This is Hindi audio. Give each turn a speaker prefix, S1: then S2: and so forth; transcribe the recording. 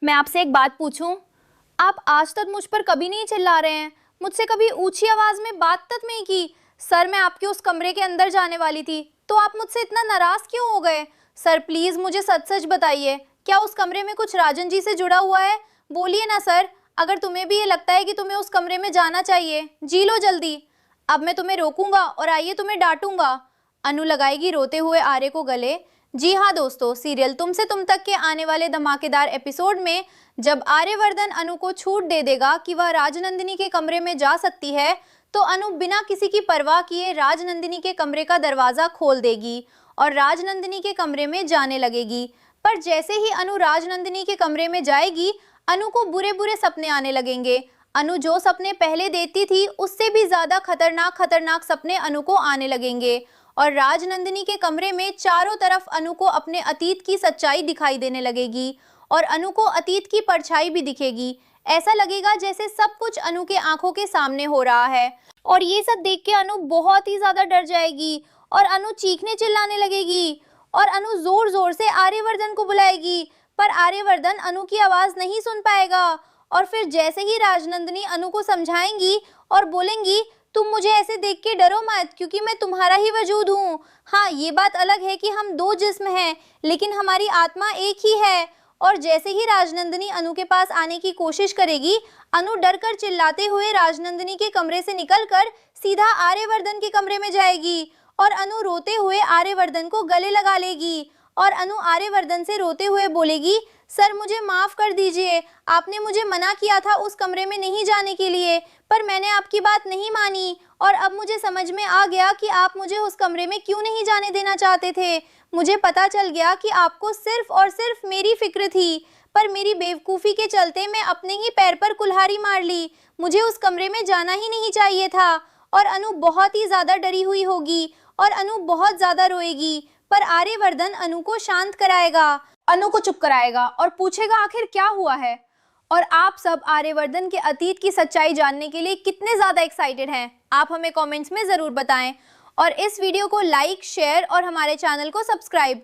S1: मैं आपसे एक बात पूछूं? आप आज तक मुझ पर कभी नहीं चिल्ला रहे हैं, मुझसे कभी ऊंची आवाज में बात तक नहीं की। सर, मैं आपके उस कमरे के अंदर जाने वाली थी, तो आप मुझसे इतना नाराज क्यों हो गए? सर प्लीज मुझे सच सच बताइए, क्या उस कमरे में कुछ राजन जी से जुड़ा हुआ है? बोलिए ना सर, अगर तुम्हें भी ये लगता है कि तुम्हें उस कमरे में जाना चाहिए, जी लो जल्दी। अब मैं तुम्हें रोकूंगा और आइए तुम्हें डांटूंगा। अनु लगाएगी रोते हुए आर्य को गले। जी हाँ दोस्तों, सीरियल तुमसे तुम तक के आने वाले धमाकेदार एपिसोड में जब आर्यवर्धन अनु को छूट दे देगा कि वह राजनंदिनी के कमरे में जा सकती है, तो अनु बिना किसी की परवाह किए राजनंदिनी के कमरे का दरवाजा खोल देगी और राजनंदिनी के कमरे में जाने लगेगी। पर जैसे ही अनु राजनंदिनी के कमरे में जाएगी, अनु को बुरे बुरे सपने आने लगेंगे। अनु जो सपने पहले देती थी, उससे भी ज्यादा खतरनाक खतरनाक सपने अनु को आने लगेंगे और राजनंदिनी के कमरे में चारों तरफ अनु को अपने अतीत की सच्चाई दिखाई देने लगेगी और अनु को अतीत की परछाई भी दिखेगी। ऐसा लगेगा जैसे सब कुछ अनु के आंखों के सामने हो रहा है और ये सब देख के अनु बहुत ही ज्यादा डर जाएगी और अनु चीखने चिल्लाने लगेगी और अनु जोर जोर से आर्यवर्धन को बुलाएगी, पर आर्यवर्धन अनु की आवाज नहीं सुन पाएगा। और फिर जैसे ही राजनंदिनी अनु को समझाएंगी और बोलेंगी, तुम मुझे ऐसे देख के डरो मत, क्योंकि मैं तुम्हारा ही वजूद हूँ। हाँ, ये बात अलग है कि हम दो जिस्म हैं, लेकिन हमारी आत्मा एक ही है। और जैसे ही राजनंदिनी अनु के पास आने की कोशिश करेगी, अनु डर कर चिल्लाते हुए राजनंदिनी के कमरे से निकलकर सीधा आर्यवर्धन के कमरे में जाएगी और अनु रोते हुए आर्यवर्धन को गले लगा लेगी और अनु आर्यवर्धन से रोते हुए बोलेगी, सर मुझे माफ कर दीजिए, आपने मुझे मना किया था उस कमरे में नहीं जाने के लिए, पर मैंने आपकी बात नहीं मानी और अब मुझे समझ में आ गया कि आप मुझे उस कमरे में क्यों नहीं जाने देना चाहते थे। मुझे पता चल गया कि आपको सिर्फ और सिर्फ मेरी फिक्र थी, पर मेरी बेवकूफ़ी के चलते मैं अपने ही पैर पर कुल्हाड़ी मार ली। मुझे उस कमरे में जाना ही नहीं चाहिए था। और अनु बहुत ही ज़्यादा डरी हुई होगी और अनु बहुत ज़्यादा रोएगी, पर आर्यवर्धन अनु को शांत कराएगा, अनु को चुप कराएगा और पूछेगा आखिर क्या हुआ है। और आप सब आर्यवर्धन के अतीत की सच्चाई जानने के लिए कितने ज़्यादा एक्साइटेड हैं, आप हमें कमेंट्स में ज़रूर बताएं। और इस वीडियो को लाइक, शेयर और हमारे चैनल को सब्सक्राइब